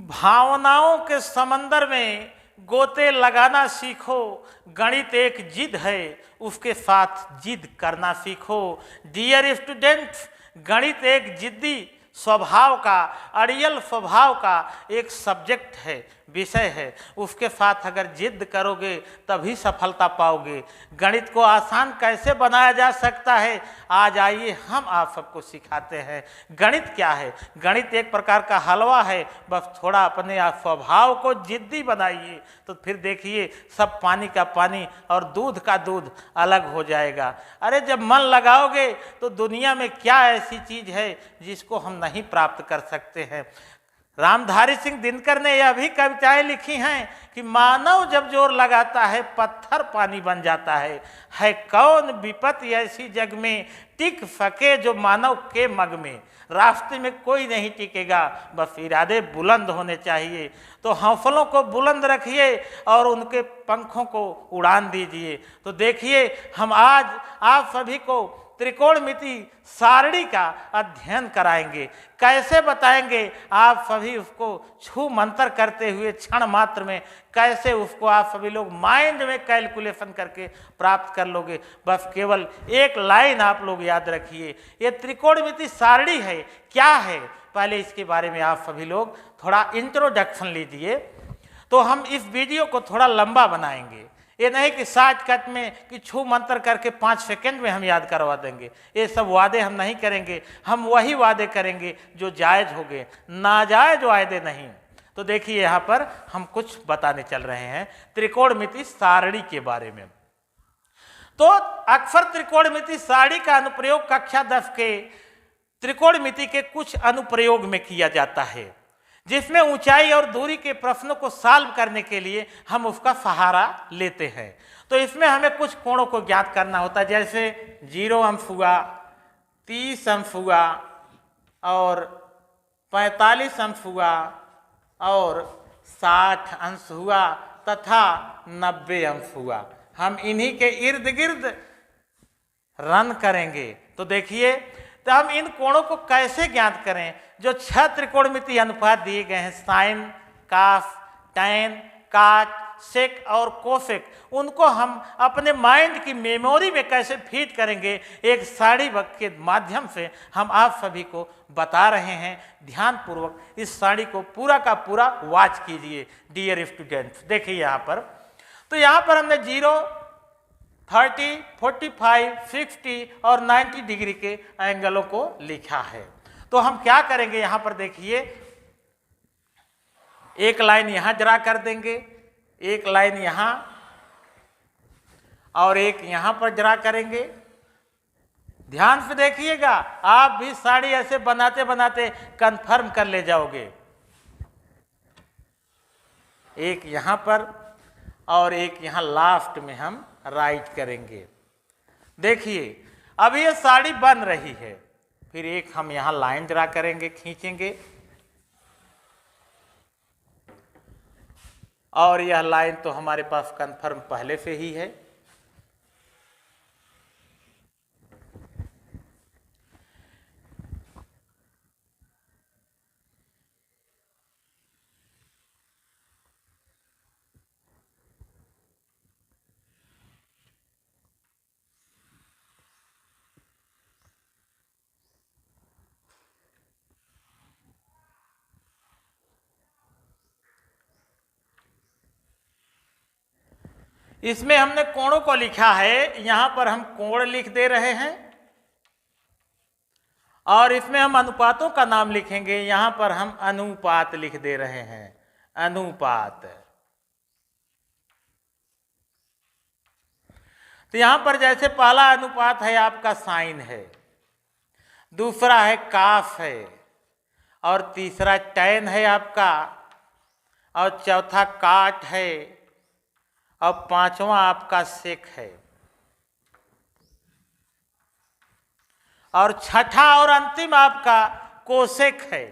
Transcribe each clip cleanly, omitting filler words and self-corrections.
भावनाओं के समंदर में गोते लगाना सीखो। गणित एक जिद है, उसके साथ जिद करना सीखो। डियर स्टूडेंट्स, गणित एक जिद्दी स्वभाव का, अड़ियल स्वभाव का एक सब्जेक्ट है, विषय है। उसके साथ अगर जिद करोगे तभी सफलता पाओगे। गणित को आसान कैसे बनाया जा सकता है, आज आइए हम आप सबको सिखाते हैं। गणित क्या है? गणित एक प्रकार का हलवा है, बस थोड़ा अपने स्वभाव को जिद्दी बनाइए तो फिर देखिए सब पानी का पानी और दूध का दूध अलग हो जाएगा। अरे जब मन लगाओगे तो दुनिया में क्या ऐसी चीज है जिसको हम नहीं प्राप्त कर सकते हैं। रामधारी सिंह दिनकर ने यह भी कविताएं लिखी हैं कि मानव जब जोर लगाता है पत्थर पानी बन जाता है कौन विपत्ति ऐसी जग में टिक सके जो मानव के मग में। रास्ते में कोई नहीं टिकेगा, बस इरादे बुलंद होने चाहिए। तो हौसलों को बुलंद रखिए और उनके पंखों को उड़ान दीजिए। तो देखिए हम आज आप सभी को त्रिकोणमिति सारणी का अध्ययन कराएंगे। कैसे बताएंगे? आप सभी उसको छू मंतर करते हुए क्षण मात्र में कैसे उसको आप सभी लोग माइंड में कैलकुलेशन करके प्राप्त कर लोगे। बस केवल एक लाइन आप लोग याद रखिए, ये त्रिकोणमिति सारणी है। क्या है पहले इसके बारे में आप सभी लोग थोड़ा इंट्रोडक्शन लीजिए। तो हम इस वीडियो को थोड़ा लंबा बनाएंगे, ये नहीं कि शॉर्टकट में कि छू मंत्र करके 5 सेकंड में हम याद करवा देंगे। ये सब वादे हम नहीं करेंगे, हम वही वादे करेंगे जो जायज़ हो गए, नाजायज वादे नहीं। तो देखिए यहाँ पर हम कुछ बताने चल रहे हैं त्रिकोणमिति सारणी के बारे में। तो अक्सर त्रिकोणमिति सारणी का अनुप्रयोग कक्षा 10 के त्रिकोणमिति के कुछ अनुप्रयोग में किया जाता है, जिसमें ऊंचाई और दूरी के प्रश्नों को सॉल्व करने के लिए हम उसका सहारा लेते हैं। तो इसमें हमें कुछ कोणों को ज्ञात करना होता है, जैसे 0 अंश हुआ, 30 अंश हुआ और 45 अंश हुआ और 60 अंश हुआ तथा 90 अंश हुआ। हम इन्हीं के इर्द गिर्द रन करेंगे। तो देखिए तो हम इन कोणों को कैसे ज्ञात करें? जो 6 त्रिकोणमिति अनुपात दिए गए हैं, साइन, कास, टैन, काट, सेक और कोसेक, उनको हम अपने माइंड की मेमोरी में कैसे फीड करेंगे, एक सारणी के माध्यम से हम आप सभी को बता रहे हैं। ध्यानपूर्वक इस सारणी को पूरा का पूरा वॉच कीजिए डियर स्टूडेंट्स। देखिए यहाँ पर, तो यहाँ पर हमने 0, 30, 45, 60 और 90 डिग्री के एंगलों को लिखा है। तो हम क्या करेंगे, यहाँ पर देखिए एक लाइन यहाँ ड्रा कर देंगे, एक लाइन यहाँ और एक यहाँ पर ड्रा करेंगे। ध्यान से देखिएगा, आप भी साड़ी ऐसे बनाते बनाते कंफर्म कर ले जाओगे। एक यहाँ पर और एक यहाँ लास्ट में हम राइट करेंगे। देखिए अब ये साड़ी बन रही है, फिर एक हम यहाँ लाइन ड्रा करेंगे, खींचेंगे और यह लाइन तो हमारे पास कंफर्म पहले से ही है। इसमें हमने कोणों को लिखा है, यहां पर हम कोण लिख दे रहे हैं और इसमें हम अनुपातों का नाम लिखेंगे, यहां पर हम अनुपात लिख दे रहे हैं, अनुपात। तो यहां पर जैसे पहला अनुपात है आपका साइन है, दूसरा है कास है और तीसरा टैन है आपका और चौथा काट है और पांचवा आपका सेक है और छठा और अंतिम आपका कोसेक है।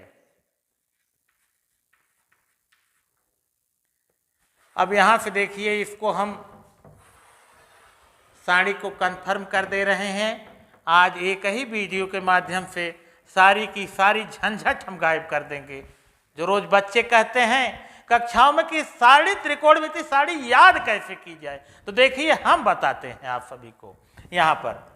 अब यहां से देखिए, इसको हम साड़ी को कंफर्म कर दे रहे हैं। आज एक ही वीडियो के माध्यम से सारी की सारी झंझट हम गायब कर देंगे। जो रोज बच्चे कहते हैं कक्षाओं में कि सारी त्रिकोणमिति सारी याद कैसे की जाए, तो देखिए हम बताते हैं आप सभी को। यहां पर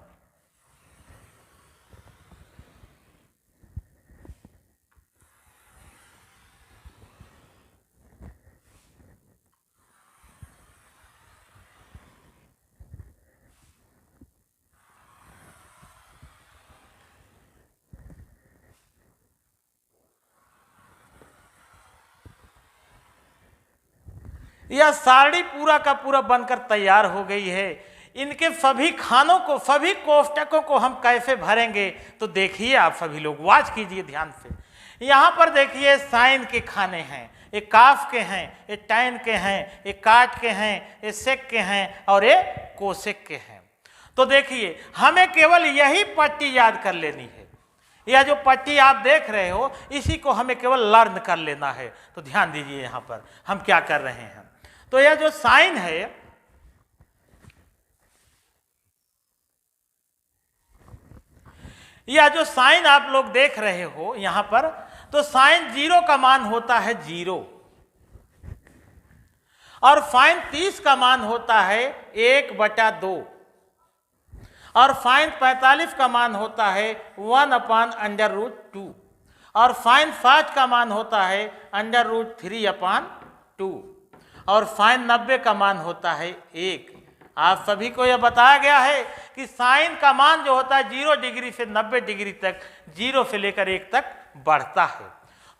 यह सारणी पूरा का पूरा बनकर तैयार हो गई है। इनके सभी खानों को, सभी कोष्टकों को हम कैसे भरेंगे, तो देखिए आप सभी लोग वॉच कीजिए ध्यान से। यहां पर देखिए साइन के खाने हैं, एक काफ के हैं, एक टैन के हैं, एक काट के हैं, एक सेक के हैं और एक कोसेक के हैं। तो देखिए हमें केवल यही पट्टी याद कर लेनी है। यह जो पट्टी आप देख रहे हो इसी को हमें केवल लर्न कर लेना है। तो ध्यान दीजिए यहां पर हम क्या कर रहे हैं। तो यह जो साइन है, यह जो साइन आप लोग देख रहे हो यहां पर, तो साइन 0 का मान होता है 0 और साइन 30 का मान होता है 1/2 और साइन 45 का मान होता है 1/√2 और साइन 60 का मान होता है √3/2 और साइन 90 का मान होता है 1। आप सभी को यह बताया गया है कि साइन का मान जो होता है 0 डिग्री से 90 डिग्री तक, 0 से लेकर 1 तक बढ़ता है।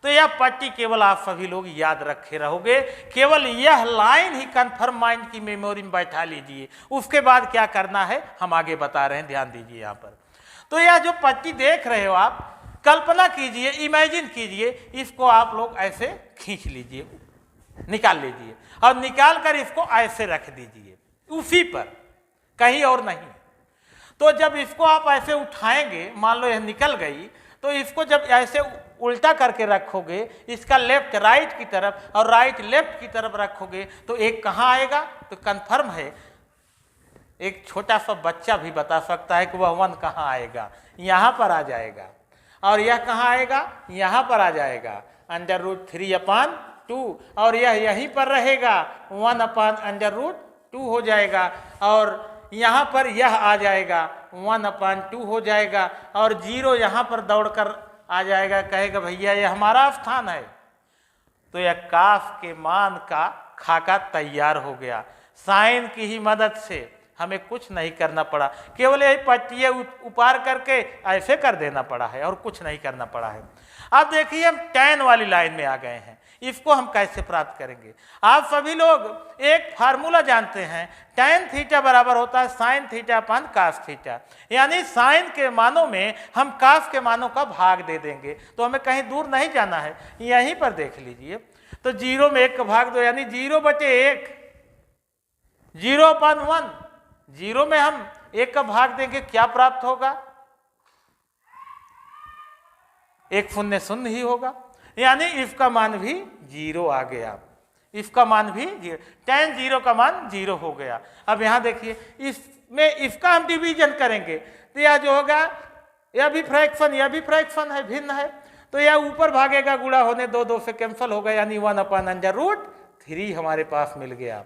तो यह पट्टी केवल आप सभी लोग याद रखे रहोगे, केवल यह लाइन ही कन्फर्म माइंड की मेमोरी में बैठा लीजिए। उसके बाद क्या करना है हम आगे बता रहे हैं, ध्यान दीजिए यहाँ पर। तो यह जो पट्टी देख रहे हो आप, कल्पना कीजिए, इमेजिन कीजिए, इसको आप लोग ऐसे खींच लीजिए, निकाल लीजिए और निकाल कर इसको ऐसे रख दीजिए उसी पर, कहीं और नहीं। तो जब इसको आप ऐसे उठाएंगे, मान लो यह निकल गई, तो इसको जब ऐसे उल्टा करके रखोगे, इसका लेफ्ट राइट की तरफ और राइट लेफ्ट की तरफ रखोगे, तो एक कहाँ आएगा, तो कंफर्म है एक छोटा सा बच्चा भी बता सकता है कि वह 1 कहाँ आएगा, यहाँ पर आ जाएगा। और यह कहाँ आएगा, यहाँ पर आ जाएगा √3/2 और यह यहीं पर रहेगा 1/√2 हो जाएगा और यहाँ पर यह आ जाएगा 1/2 हो जाएगा और 0 यहाँ पर दौड़कर आ जाएगा, कहेगा भैया ये हमारा स्थान है। तो यह काफ के मान का खाका तैयार हो गया। साइन की ही मदद से हमें कुछ नहीं करना पड़ा, केवल यही पट्टियाँ उपार करके ऐसे कर देना पड़ा है और कुछ नहीं करना पड़ा है। अब देखिए हम टैन वाली लाइन में आ गए हैं, इसको हम कैसे प्राप्त करेंगे। आप सभी लोग एक फार्मूला जानते हैं, tan थीटा बराबर होता है sin थीटा अपन cos थीटा, यानी साइन के मानों में हम काफ के मानों का भाग दे देंगे। तो हमें कहीं दूर नहीं जाना है, यहीं पर देख लीजिए। तो 0 में 1 का भाग दो, यानी 0/1, 0/1, 0 में हम 1 का भाग देंगे, क्या प्राप्त होगा, 1 शून्य शून्य ही होगा, यानी इसका मान भी 0 आ गया, इसका मान भी 0, tan 0 का मान 0 हो गया। अब यहाँ देखिए इसमें इसका हम डिवीजन करेंगे, तो यह जो होगा यह भी फ्रैक्शन, यह भी फ्रैक्शन है, भिन्न है, तो यह ऊपर भागेगा, गुणा होने 2 से कैंसिल होगा, यानी 1/√3 हमारे पास मिल गया।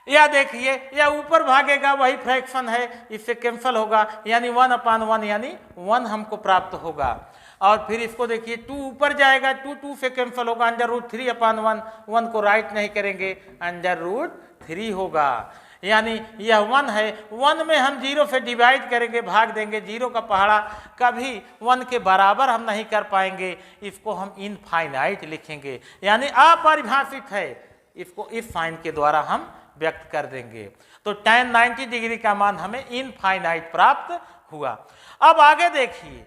या देखिए यह ऊपर भागेगा, वही फ्रैक्शन है, इससे कैंसिल होगा, यानी 1/1 यानी 1 हमको प्राप्त होगा। और फिर इसको देखिए 2 ऊपर जाएगा, 2 से कैंसिल होगा, √3/1, 1 को राइट नहीं करेंगे, √3 होगा, यानी यह 1 है। 1 में हम 0 से डिवाइड करेंगे, भाग देंगे, 0 का पहाड़ा कभी 1 के बराबर हम नहीं कर पाएंगे, इसको हम इनफाइनाइट लिखेंगे, यानी अपरिभाषित है, इसको इस साइन के द्वारा हम व्यक्त कर देंगे। तो tan 90 डिग्री का मान हमें इनफाइनाइट प्राप्त हुआ। अब आगे देखिए,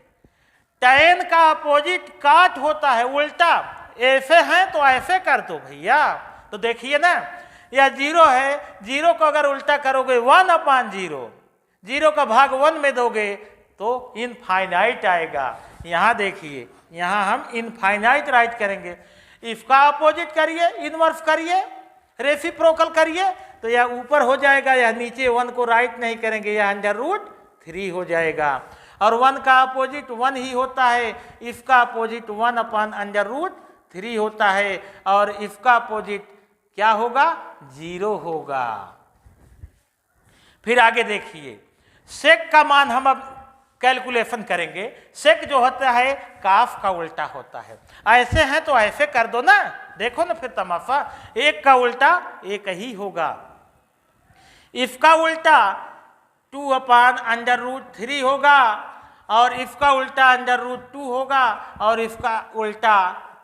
tan का अपोजिट काट होता है, उल्टा, ऐसे हैं तो ऐसे कर दो भैया। तो देखिए ना, यह 0 है, 0 को अगर उल्टा करोगे 1/0, 0 का भाग 1 में दोगे तो इनफाइनाइट आएगा। यहाँ देखिए, यहाँ हम इनफाइनाइट राइट करेंगे, इसका अपोजिट करिए, इनवर्स करिए, रेसिप्रोकल करिए, तो यह ऊपर हो जाएगा, यह नीचे 1 को राइट नहीं करेंगे, यह √3 हो जाएगा। और 1 का अपोजिट 1 ही होता है, इसका अपोजिट 1/√3 होता है और इसका अपोजिट क्या होगा? 0 होगा। फिर आगे देखिए, सेक का मान हम अब कैलकुलेशन करेंगे। सेक जो होता है काफ का उल्टा होता है। ऐसे हैं तो ऐसे कर दो ना, देखो ना फिर तमाशा, 1 का उल्टा 1 ही होगा, इसका उल्टा 2/√3 होगा और इसका उल्टा √2 होगा और इसका उल्टा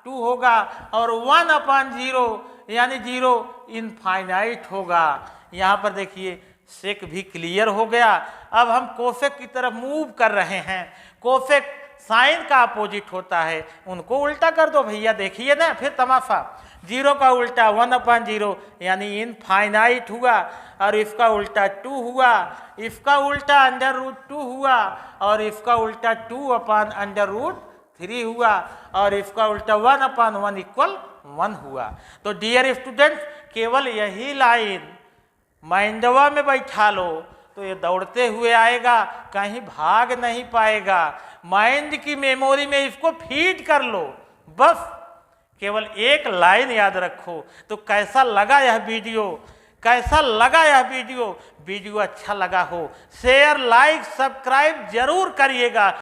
2 होगा और 1/0 यानी 0 इनफाइनाइट होगा। यहाँ पर देखिए सेक भी क्लियर हो गया। अब हम कोसेक की तरफ मूव कर रहे हैं। कोसेक साइन का अपोजिट होता है, उनको उल्टा कर दो भैया, देखिए ना फिर तमाशा, 0 का उल्टा 1/0 यानी इनफाइनाइट हुआ और इसका उल्टा 2 हुआ, इसका उल्टा √2 हुआ और इसका उल्टा 2/√3 हुआ और इसका उल्टा 1/1 = 1 हुआ। तो डियर स्टूडेंट्स, केवल यही लाइन माइंडवा में बैठा लो तो ये दौड़ते हुए आएगा, कहीं भाग नहीं पाएगा। माइंड की मेमोरी में इसको फीड कर लो, बस केवल एक लाइन याद रखो। तो कैसा लगा यह वीडियो? कैसा लगा यह वीडियो? वीडियो अच्छा लगा हो शेयर लाइक सब्सक्राइब जरूर करिएगा।